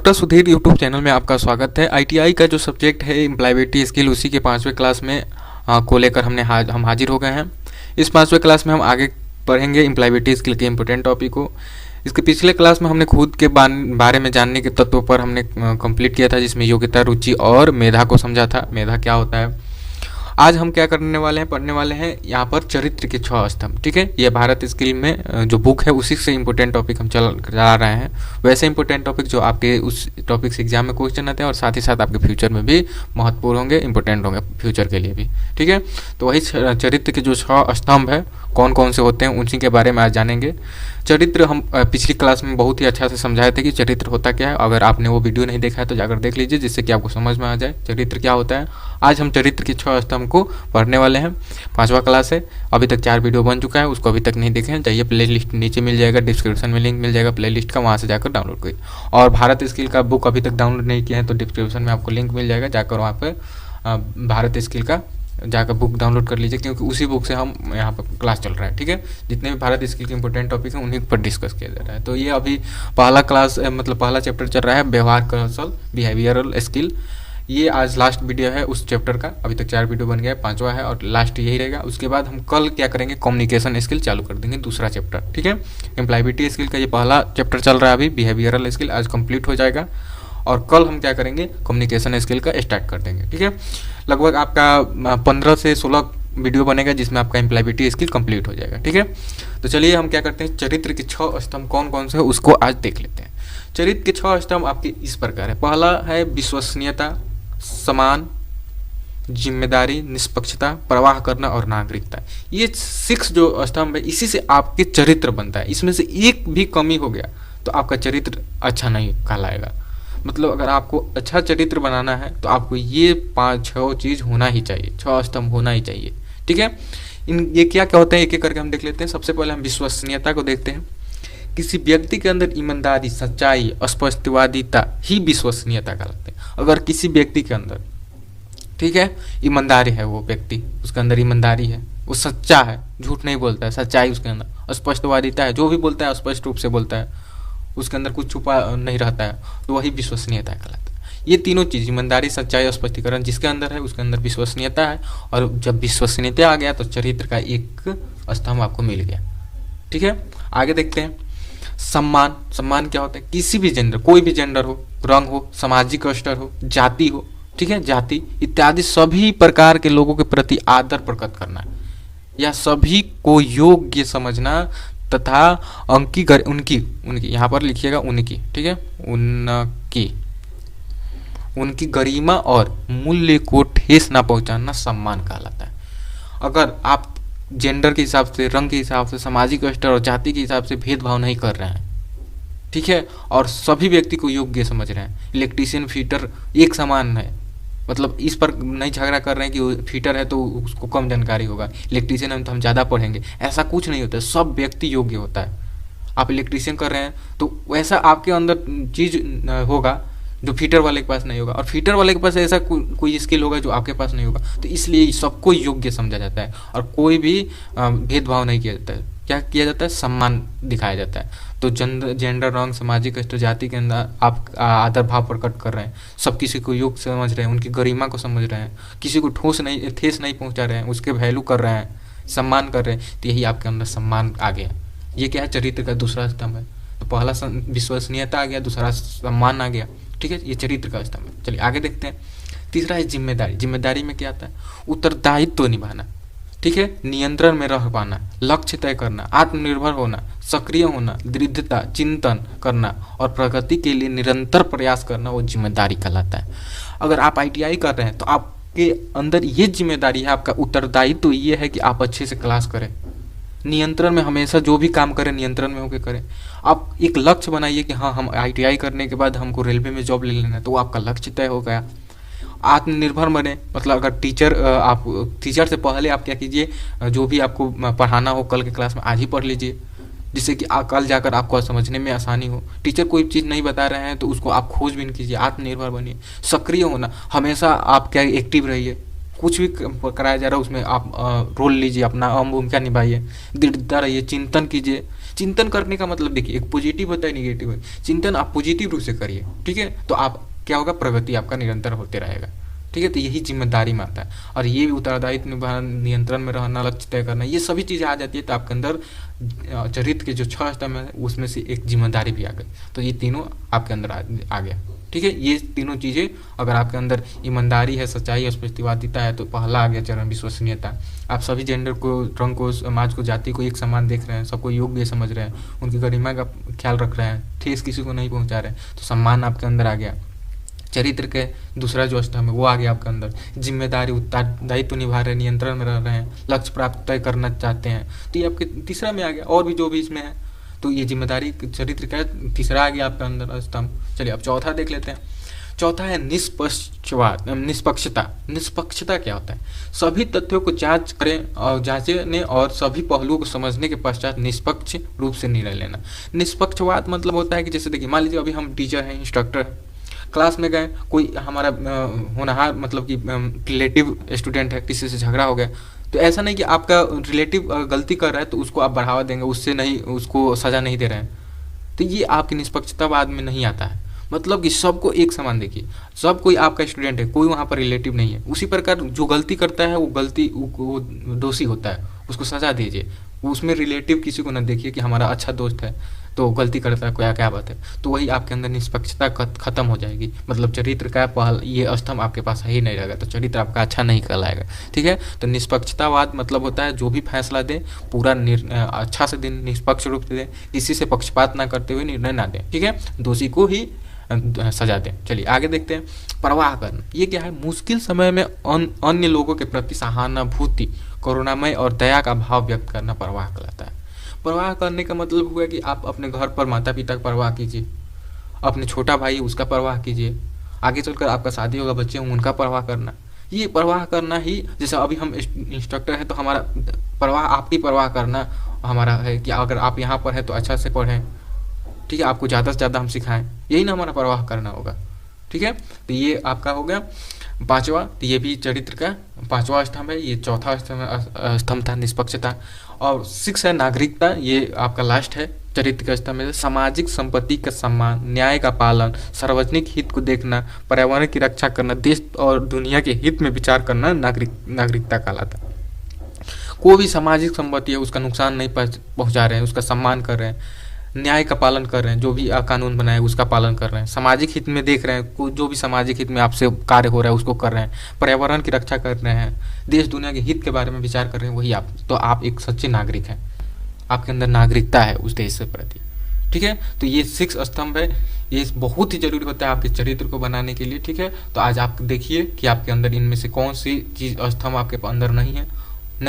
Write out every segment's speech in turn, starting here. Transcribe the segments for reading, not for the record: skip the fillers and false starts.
Doctor Sudhir YouTube channel में आपका स्वागत है। आईटीआई का जो सब्जेक्ट है एम्प्लॉयबिलिटी स्किल, उसी के 5वें क्लास में को लेकर हम हाजिर हो गए हैं। इस 5वें क्लास में हम आगे पढ़ेंगे एम्प्लॉयबिलिटी स्किल के इंपॉर्टेंट टॉपिक को। इसके पिछले क्लास में हमने खुद के बारे में जानने के तत्वों पर हमने कंप्लीट किया था, जिसमें योग्यता, रुचि और मेधा को समझा था। मेधा क्या होता है। आज हम क्या करने वाले हैं, पढ़ने वाले हैं यहाँ पर चरित्र के 6 स्तंभ। ठीक है, ये भारत स्किल में जो बुक है उसी से इम्पोर्टेंट टॉपिक हम चला रहे हैं। वैसे इंपॉर्टेंट टॉपिक जो आपके उस टॉपिक से एग्जाम में क्वेश्चन आते हैं और साथ ही साथ आपके फ्यूचर में भी महत्वपूर्ण होंगे, इंपॉर्टेंट होंगे फ्यूचर के लिए भी। ठीक है, तो वही चरित्र के जो 6 स्तंभ है कौन कौन से होते हैं उसी के बारे में आज जानेंगे। चरित्र हम पिछली क्लास में बहुत ही अच्छा से समझाए थे कि चरित्र होता क्या है। अगर आपने वो वीडियो नहीं देखा है तो जाकर देख लीजिए, जिससे कि आपको समझ में आ जाए चरित्र क्या होता है। आज हम चरित्र के 6 स्तंभ को पढ़ने वाले हैं। 5वां क्लास है, अभी तक 4 वीडियो बन चुका है, उसको अभी तक नहीं देखे हैं जाइए, प्ले लिस्ट नीचे मिल जाएगा, डिस्क्रिप्शन में लिंक मिल जाएगा प्ले लिस्ट का, वहाँ से जाकर डाउनलोड करिए। और भारत स्किल का बुक अभी तक डाउनलोड नहीं किया है तो डिस्क्रिप्शन में आपको लिंक मिल जाएगा, जाकर वहाँ पर भारत स्किल का जाकर बुक डाउनलोड कर लीजिए, क्योंकि उसी बुक से हम यहाँ पर क्लास चल रहा है। ठीक है, जितने भी भारत स्किल के इंपॉर्टेंट टॉपिक हैं उन्हीं पर डिस्कस किया जा रहा है। तो ये अभी पहला क्लास मतलब पहला चैप्टर चल रहा है, व्यवहार कौशल, बिहेवियरल स्किल। ये आज लास्ट वीडियो है उस चैप्टर का। अभी तक 4 वीडियो बन गया है, 5वां है और लास्ट यही रहेगा। उसके बाद हम कल क्या करेंगे, कम्युनिकेशन स्किल चालू कर देंगे, दूसरा चैप्टर। ठीक है, एम्प्लॉयबिलिटी स्किल का ये पहला चैप्टर चल रहा है अभी, बिहेवियरल स्किल आज कंप्लीट हो जाएगा और कल हम क्या करेंगे, कम्युनिकेशन स्किल का स्टार्ट कर देंगे। ठीक है, लगभग आपका 15 से 16 वीडियो बनेगा जिसमें आपका एम्प्लॉयबिलिटी स्किल कंप्लीट हो जाएगा। ठीक है, तो चलिए हम क्या करते हैं, चरित्र के 6 स्तंभ कौन कौन से हैं उसको आज देख लेते हैं। चरित्र के 6 स्तंभ आपके इस प्रकार है। पहला है विश्वसनीयता, समान, जिम्मेदारी, निष्पक्षता, प्रवाह करना और नागरिकता। ये 6 जो स्तंभ है इसी से आपके चरित्र बनता है। इसमें से एक भी कमी हो गया तो आपका चरित्र अच्छा नहीं कहलाएगा। मतलब अगर आपको अच्छा चरित्र बनाना है तो आपको ये 5-6 चीज़ होना ही चाहिए, 6 स्तंभ होना ही चाहिए। ठीक है, ये क्या क्या होते हैं एक एक करके हम देख लेते हैं। सबसे पहले हम विश्वसनीयता को देखते हैं। किसी व्यक्ति के अंदर ईमानदारी, सच्चाई, स्पष्टवादिता ही विश्वसनीयता कहलाते हैं। अगर किसी व्यक्ति के अंदर, ठीक है, ईमानदारी है, वो व्यक्ति उसके अंदर ईमानदारी है, वो सच्चा है, झूठ नहीं बोलता है, सच्चाई उसके अंदर, स्पष्टवादिता है, जो भी बोलता है स्पष्ट रूप से बोलता है, उसके अंदर कुछ छुपा नहीं रहता है, तो वही विश्वसनीयता कहलाता है। ये तीनों चीज़, ईमानदारी, सच्चाई, स्पष्टीकरण जिसके अंदर है उसके अंदर विश्वसनीयता है। और जब विश्वसनीयता आ गया तो चरित्र का एक स्तंभ आपको मिल गया। ठीक है, आगे देखते हैं। सम्मान, सम्मान क्या होता है, किसी भी जेंडर, कोई भी जेंडर हो, रंग हो, सामाजिक स्तर हो, जाति हो, ठीक है, जाति इत्यादि सभी प्रकार के लोगों के प्रति आदर प्रकट करना या सभी को योग्य समझना तथा उनकी यहाँ पर लिखिएगा उनकी, ठीक है, उनकी गरिमा और मूल्य को ठेस ना पहुंचाना सम्मान कहलाता है। अगर आप जेंडर के हिसाब से, रंग के हिसाब से, सामाजिक स्तर और जाति के हिसाब से भेदभाव नहीं कर रहे हैं, ठीक है, और सभी व्यक्ति को योग्य समझ रहे हैं, इलेक्ट्रीशियन, फीटर एक समान है, मतलब इस पर नहीं झगड़ा कर रहे हैं कि फीटर है तो उसको कम जानकारी होगा, इलेक्ट्रीशियन है तो हम ज़्यादा पढ़ेंगे, ऐसा कुछ नहीं होता है। सब व्यक्ति योग्य होता है। आप इलेक्ट्रीशियन कर रहे हैं तो वैसा आपके अंदर चीज़ होगा जो फीटर वाले के पास नहीं होगा, और फीटर वाले के पास ऐसा कोई स्किल होगा जो आपके पास नहीं होगा। तो इसलिए सबको योग्य समझा जाता है और कोई भी भेदभाव नहीं किया जाता है। क्या किया जाता है, सम्मान दिखाया जाता है। तो जेंडर, रंग, सामाजिक स्तर, जाति के अंदर आप आदर भाव प्रकट कर रहे हैं, सब किसी को योग्य समझ रहे हैं, उनकी गरिमा को समझ रहे हैं, किसी को ठेस नहीं पहुंचा रहे हैं, उसके वैल्यू कर रहे हैं, सम्मान कर रहे हैं, तो यही आपके अंदर सम्मान आ गया। ये क्या है, चरित्र का दूसरा स्तंभ है। तो पहला विश्वसनीयता आ गया, दूसरा सम्मान आ गया। ठीक है, ये चरित्र का स्तंभ है। चलिए आगे देखते हैं। तीसरा है जिम्मेदारी। जिम्मेदारी में क्या आता है, उत्तरदायित्व निभाना, ठीक है, नियंत्रण में रह पाना, लक्ष्य तय करना, आत्मनिर्भर होना, सक्रिय होना, दृढ़ता, चिंतन करना और प्रगति के लिए निरंतर प्रयास करना, वो जिम्मेदारी कहलाता है। अगर आप आईटीआई कर रहे हैं तो आपके अंदर ये जिम्मेदारी है, आपका उत्तरदायित्व ये है कि आप अच्छे से क्लास करें, नियंत्रण में हमेशा जो भी काम करें नियंत्रण में होकर करें। आप एक लक्ष्य बनाइए कि हाँ, हम आईटीआई करने के बाद हमको रेलवे में जॉब ले लेना है, तो वो आपका लक्ष्य तय हो गया। आत्मनिर्भर बने, मतलब अगर आप टीचर से पहले आप क्या कीजिए, जो भी आपको पढ़ाना हो कल के क्लास में आज ही पढ़ लीजिए, जिससे कि कल जाकर आपको समझने में आसानी हो। टीचर कोई चीज़ नहीं बता रहे हैं तो उसको आप खोजबीन कीजिए, आत्मनिर्भर बनिए। सक्रिय होना, हमेशा आप क्या एक्टिव रहिए, कुछ भी कराया जा रहा है उसमें आप रोल लीजिए, अपना अहम भूमिका निभाइए, दृढ़ता रहिए, चिंतन कीजिए। चिंतन करने का मतलब देखिए, एक पॉजिटिव होता है, निगेटिव है। चिंतन आप पॉजिटिव रूप से करिए, ठीक है, तो आप क्या होगा, प्रगति आपका निरंतर होते रहेगा, ठीक है। तो यही जिम्मेदारी में आता है, और ये भी उत्तरदायित्व निभाना, नियंत्रण में रहना, लक्ष्य तय करना, ये सभी चीज़ें आ जाती है। तो आपके अंदर चरित्र के जो 6 स्तंभ है उसमें से एक जिम्मेदारी भी आ गई, तो ये तीनों आपके अंदर आ गया, ठीक है। ये तीनों चीज़ें अगर आपके अंदर ईमानदारी है, सच्चाई है, स्पष्टवादिता है, तो पहला आ गया चरण विश्वसनीयता। आप सभी जेंडर को, रंग को, समाज को, जाति को एक समान देख रहे हैं, सबको योग्य समझ रहे हैं, उनकी गरिमा का ख्याल रख रहे हैं, ठेस किसी को नहीं पहुंचा रहे हैं, तो सम्मान आपके अंदर आ गया। चरित्र के दूसरा जो स्तंभ है वो आ गया आपके अंदर, जिम्मेदारी, उत्तरदायित्व निभा रहे हैं, नियंत्रण में रह रहे हैं, लक्ष्य प्राप्त तय करना चाहते हैं, तो ये आपके तीसरा में आ गया। और भी जो भी इसमें है, तो ये जिम्मेदारी चरित्र का तीसरा आ गया आपके अंदर स्तंभ। चलिए अब चौथा देख लेते हैं। चौथा है निष्पक्षता। निष्पक्षता क्या होता है? सभी तथ्यों को जांच करें और जांचने और सभी पहलुओं को समझने के पश्चात निष्पक्ष रूप से निर्णय लेना। निष्पक्षवाद मतलब होता है कि जैसे देखिए, मान लीजिए अभी हम टीचर हैं, इंस्ट्रक्टर हैं, क्लास में गए, कोई हमारा होनहार मतलब कि रिलेटिव स्टूडेंट है, किसी से झगड़ा हो गया, तो ऐसा नहीं कि आपका रिलेटिव गलती कर रहा है तो उसको आप बढ़ावा देंगे, उससे नहीं, उसको सज़ा नहीं दे रहे हैं, तो ये आपकी निष्पक्षतावाद में नहीं आता है। मतलब कि सबको एक समान देखिए, सब कोई आपका स्टूडेंट है, कोई वहाँ पर रिलेटिव नहीं है। उसी प्रकार जो गलती करता है वो दोषी होता है, उसको सज़ा दीजिए। उसमें रिलेटिव किसी को न देखिए कि हमारा अच्छा दोस्त है तो गलती करता है, क्या क्या बात है, तो वही आपके अंदर निष्पक्षता खत्म हो जाएगी। मतलब चरित्र का ये स्तंभ आपके पास ही नहीं रहेगा, तो चरित्र आपका अच्छा नहीं कहलाएगा, ठीक है। तो निष्पक्षतावाद मतलब होता है जो भी फैसला दें पूरा अच्छा से दें, निष्पक्ष रूप से दें, किसी से पक्षपात ना करते हुए निर्णय ना दें, ठीक है, दोषी को ही सजा दें। चलिए आगे देखते हैं। परवाह करना, ये क्या है? मुश्किल समय में अन्य लोगों के प्रति सहानुभूति, करुणामय और दया का भाव व्यक्त करना परवाह कहलाता है। परवाह करने का मतलब हुआ कि आप अपने घर पर माता पिता की परवाह कीजिए, अपने छोटा भाई उसका परवाह कीजिए, आगे चलकर आपका शादी होगा, बच्चे होंगे, उनका परवाह करना। ये परवाह करना ही, जैसे अभी हम इंस्ट्रक्टर हैं तो हमारा परवाह, आपकी परवाह करना हमारा है कि अगर आप यहाँ पर हैं तो अच्छा से पढ़ें, ठीक है, आपको ज़्यादा से ज़्यादा हम सिखाएं, यही ना हमारा परवाह करना होगा, ठीक है। तो ये आपका हो गया पांचवा, तो ये भी चरित्र का पांचवा स्तंभ है। ये चौथा स्तंभ था निष्पक्षता। और 6 है नागरिकता, ये आपका लास्ट है चरित्र का स्तंभ है। सामाजिक संपत्ति का सम्मान, न्याय का पालन, सार्वजनिक हित को देखना, पर्यावरण की रक्षा करना, देश और दुनिया के हित में विचार करना नागरिकता कहलाता है। कोई भी सामाजिक संपत्ति है उसका नुकसान नहीं पहुंचा रहे हैं, उसका सम्मान कर रहे हैं, न्याय का पालन कर रहे हैं, जो भी कानून बनाए उसका पालन कर रहे हैं, सामाजिक हित में देख रहे हैं, जो भी सामाजिक हित में आपसे कार्य हो रहा है उसको कर रहे हैं, पर्यावरण की रक्षा कर रहे हैं, देश दुनिया के हित के बारे में विचार कर रहे हैं, वही आप, तो आप एक सच्चे नागरिक हैं, आपके अंदर नागरिकता है उस देश के प्रति, ठीक है। तो ये 6 स्तंभ है, ये बहुत ही जरूरी होता है आपके चरित्र को बनाने के लिए, ठीक है। तो आज आप देखिए कि आपके अंदर इनमें से कौन सी चीज़ स्तंभ आपके अंदर नहीं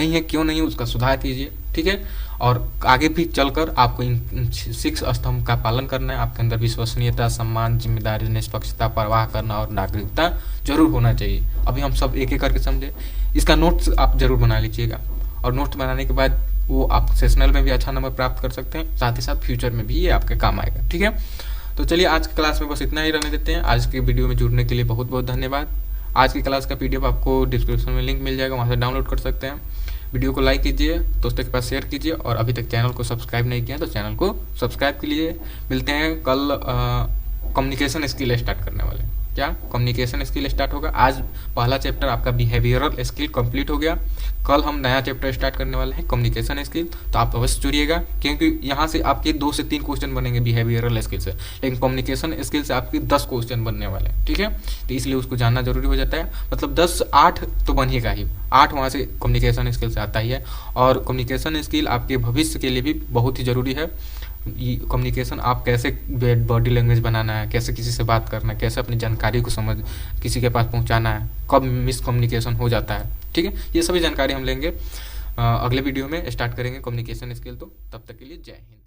है, क्यों नहीं है, उसका सुधार कीजिए, ठीक है। और आगे भी चलकर आपको इन 6 स्तंभ का पालन करना है। आपके अंदर विश्वसनीयता, सम्मान, जिम्मेदारी, निष्पक्षता, परवाह करना और नागरिकता जरूर होना चाहिए। अभी हम सब एक एक करके समझे। इसका नोट्स आप जरूर बना लीजिएगा, और नोट्स बनाने के बाद वो आप सेशनल में भी अच्छा नंबर प्राप्त कर सकते हैं, साथ ही साथ फ्यूचर में भी ये आपके काम आएगा, ठीक है। तो चलिए आज की क्लास में बस इतना ही रहने देते हैं। आज के वीडियो में जुड़ने के लिए बहुत बहुत धन्यवाद। आज की क्लास का PDF आपको डिस्क्रिप्शन में लिंक मिल जाएगा, वहाँ से डाउनलोड कर सकते हैं। वीडियो को लाइक कीजिए, दोस्तों के पास शेयर कीजिए, और अभी तक चैनल को सब्सक्राइब नहीं किया तो चैनल को सब्सक्राइब कीजिए। मिलते हैं कल। कम्युनिकेशन स्किल स्टार्ट करने वाले, क्या कम्युनिकेशन स्किल स्टार्ट होगा। आज पहला चैप्टर आपका बिहेवियरल स्किल कंप्लीट हो गया, कल हम नया चैप्टर स्टार्ट करने वाले हैं कम्युनिकेशन स्किल। तो आप अवश्य जुड़िएगा, क्योंकि यहाँ से आपके 2 से 3 क्वेश्चन बनेंगे बिहेवियरल स्किल से, लेकिन कम्युनिकेशन स्किल से आपके 10 क्वेश्चन बनने वाले हैं, ठीक है। तो इसलिए उसको जानना जरूरी हो जाता है। मतलब 10-8 तो बनिएगा ही, 8 वहाँ से कम्युनिकेशन स्किल से आता ही है। और कम्युनिकेशन स्किल आपके भविष्य के लिए भी बहुत ही ज़रूरी है। कम्युनिकेशन, आप कैसे बॉडी लैंग्वेज बनाना है, कैसे किसी से बात करना है, कैसे अपनी जानकारी को समझ किसी के पास पहुंचाना है, कब मिसकम्युनिकेशन हो जाता है, ठीक है। ये सभी जानकारी हम लेंगे अगले वीडियो में, स्टार्ट करेंगे कम्युनिकेशन स्किल। तो तब तक के लिए जय हिंद।